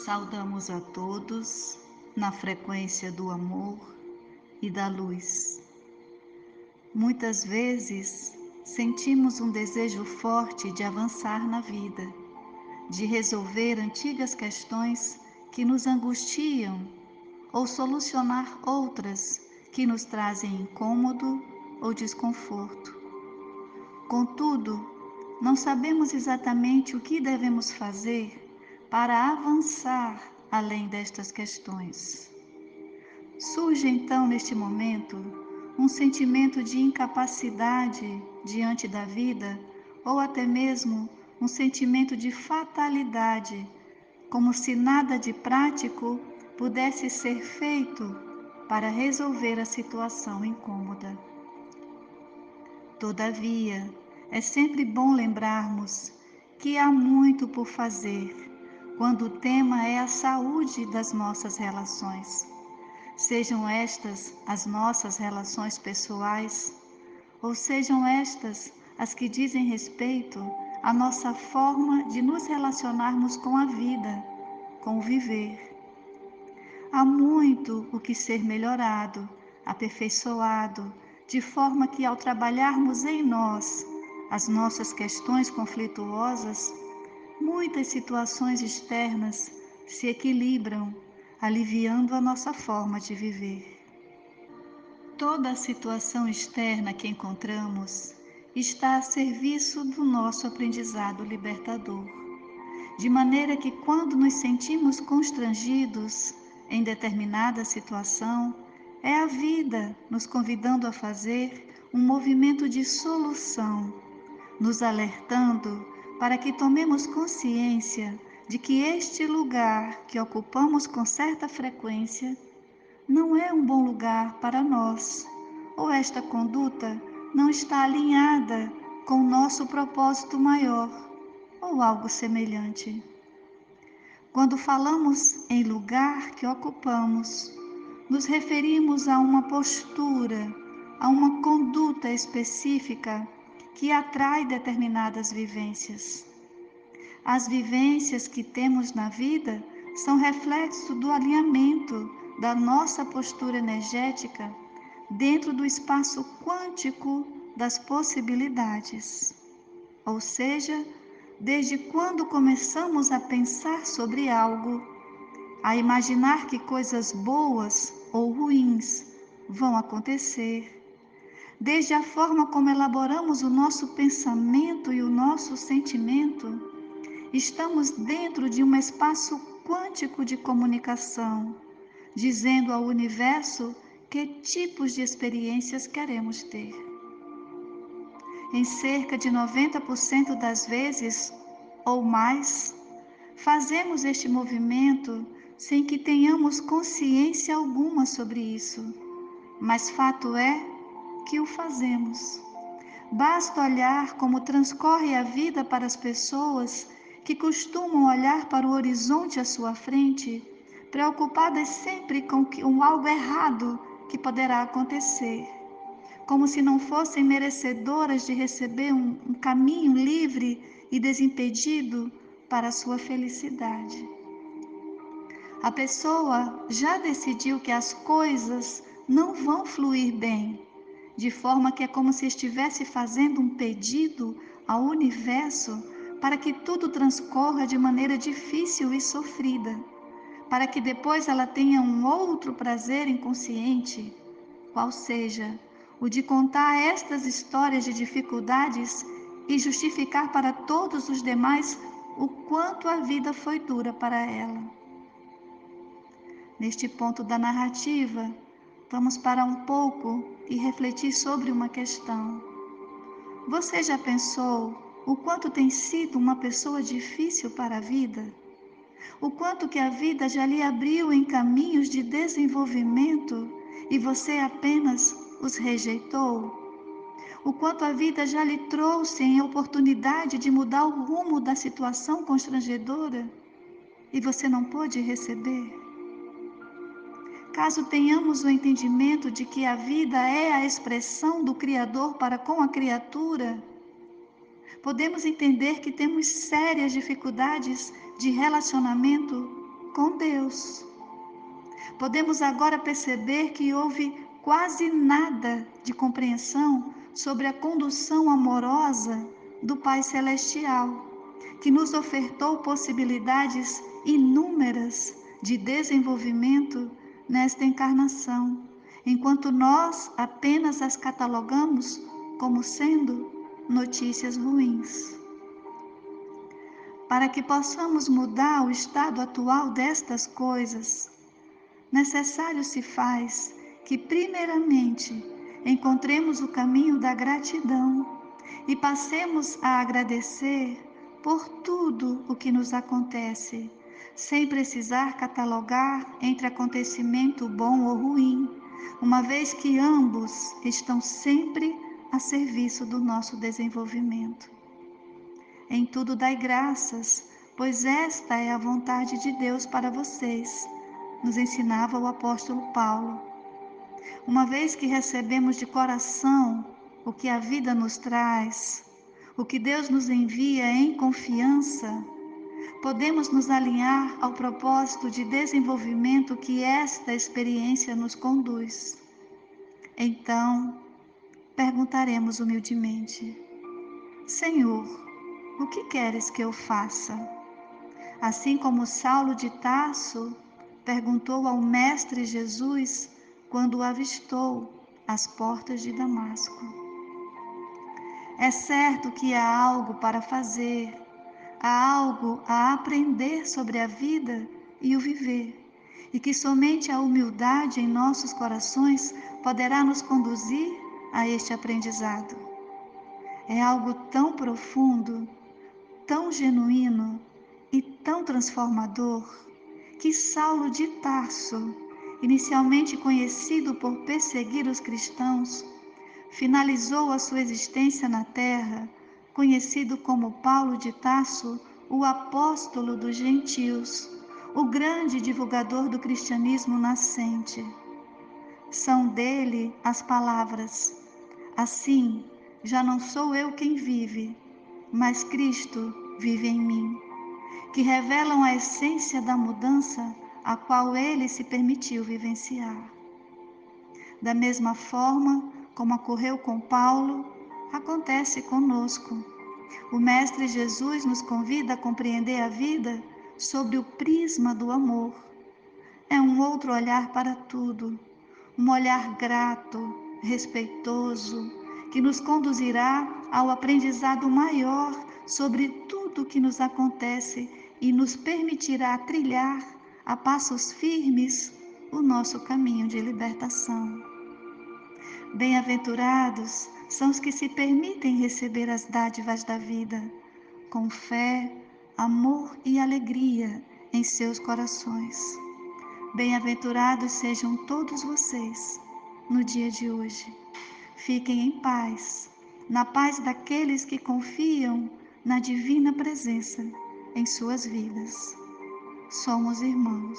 Saudamos a todos na frequência do amor e da luz. Muitas vezes sentimos um desejo forte de avançar na vida, de resolver antigas questões que nos angustiam ou solucionar outras que nos trazem incômodo ou desconforto. Contudo, não sabemos exatamente o que devemos fazer para avançar além destas questões. Surge então, neste momento, um sentimento de incapacidade diante da vida, ou até mesmo um sentimento de fatalidade, como se nada de prático pudesse ser feito para resolver a situação incômoda. Todavia, é sempre bom lembrarmos que há muito por fazer quando o tema é a saúde das nossas relações. Sejam estas as nossas relações pessoais, ou sejam estas as que dizem respeito à nossa forma de nos relacionarmos com a vida, com o viver. Há muito o que ser melhorado, aperfeiçoado, de forma que ao trabalharmos em nós as nossas questões conflituosas, muitas situações externas se equilibram, aliviando a nossa forma de viver. Toda a situação externa que encontramos está a serviço do nosso aprendizado libertador, de maneira que quando nos sentimos constrangidos em determinada situação, é a vida nos convidando a fazer um movimento de solução, nos alertando para que tomemos consciência de que este lugar que ocupamos com certa frequência não é um bom lugar para nós, ou esta conduta não está alinhada com o nosso propósito maior, ou algo semelhante. Quando falamos em lugar que ocupamos, nos referimos a uma postura, a uma conduta específica que atrai determinadas vivências. As vivências que temos na vida são reflexo do alinhamento da nossa postura energética dentro do espaço quântico das possibilidades. Ou seja, desde quando começamos a pensar sobre algo, a imaginar que coisas boas ou ruins vão acontecer, desde a forma como elaboramos o nosso pensamento e o nosso sentimento, estamos dentro de um espaço quântico de comunicação, dizendo ao universo que tipos de experiências queremos ter. Em cerca de 90% das vezes ou mais, fazemos este movimento sem que tenhamos consciência alguma sobre isso, mas fato é que o fazemos. Basta olhar como transcorre a vida para as pessoas que costumam olhar para o horizonte à sua frente, preocupadas sempre com algo errado que poderá acontecer, como se não fossem merecedoras de receber um caminho livre e desimpedido para a sua felicidade. A pessoa já decidiu que as coisas não vão fluir bem, de forma que é como se estivesse fazendo um pedido ao universo para que tudo transcorra de maneira difícil e sofrida, para que depois ela tenha um outro prazer inconsciente, qual seja o de contar estas histórias de dificuldades e justificar para todos os demais o quanto a vida foi dura para ela. Neste ponto da narrativa, vamos parar um pouco e refletir sobre uma questão. Você já pensou o quanto tem sido uma pessoa difícil para a vida? O quanto que a vida já lhe abriu em caminhos de desenvolvimento e você apenas os rejeitou? O quanto a vida já lhe trouxe em oportunidade de mudar o rumo da situação constrangedora e você não pôde receber? Caso tenhamos o entendimento de que a vida é a expressão do Criador para com a criatura, podemos entender que temos sérias dificuldades de relacionamento com Deus. Podemos agora perceber que houve quase nada de compreensão sobre a condução amorosa do Pai Celestial, que nos ofertou possibilidades inúmeras de desenvolvimento nesta encarnação, enquanto nós apenas as catalogamos como sendo notícias ruins. Para que possamos mudar o estado atual destas coisas, necessário se faz que, primeiramente, encontremos o caminho da gratidão e passemos a agradecer por tudo o que nos acontece, sem precisar catalogar entre acontecimento bom ou ruim, uma vez que ambos estão sempre a serviço do nosso desenvolvimento. Em tudo dai graças, pois esta é a vontade de Deus para vocês, nos ensinava o apóstolo Paulo. Uma vez que recebemos de coração o que a vida nos traz, o que Deus nos envia em confiança, podemos nos alinhar ao propósito de desenvolvimento que esta experiência nos conduz. Então, perguntaremos humildemente: Senhor, o que queres que eu faça? Assim como Saulo de Tarso perguntou ao Mestre Jesus quando o avistou às portas de Damasco. É certo que há algo para fazer, há algo a aprender sobre a vida e o viver, e que somente a humildade em nossos corações poderá nos conduzir a este aprendizado. É algo tão profundo, tão genuíno e tão transformador, que Saulo de Tarso, inicialmente conhecido por perseguir os cristãos, finalizou a sua existência na terra, conhecido como Paulo de Tarso, o apóstolo dos gentios, o grande divulgador do cristianismo nascente. São dele as palavras: assim, já não sou eu quem vive, mas Cristo vive em mim, que revelam a essência da mudança a qual ele se permitiu vivenciar. Da mesma forma como ocorreu com Paulo, acontece conosco. O Mestre Jesus nos convida a compreender a vida sob o prisma do amor. É um outro olhar para tudo, um olhar grato, respeitoso, que nos conduzirá ao aprendizado maior sobre tudo o que nos acontece e nos permitirá trilhar a passos firmes o nosso caminho de libertação. Bem-aventurados são os que se permitem receber as dádivas da vida, com fé, amor e alegria em seus corações. Bem-aventurados sejam todos vocês no dia de hoje. Fiquem em paz, na paz daqueles que confiam na divina presença em suas vidas. Somos irmãos.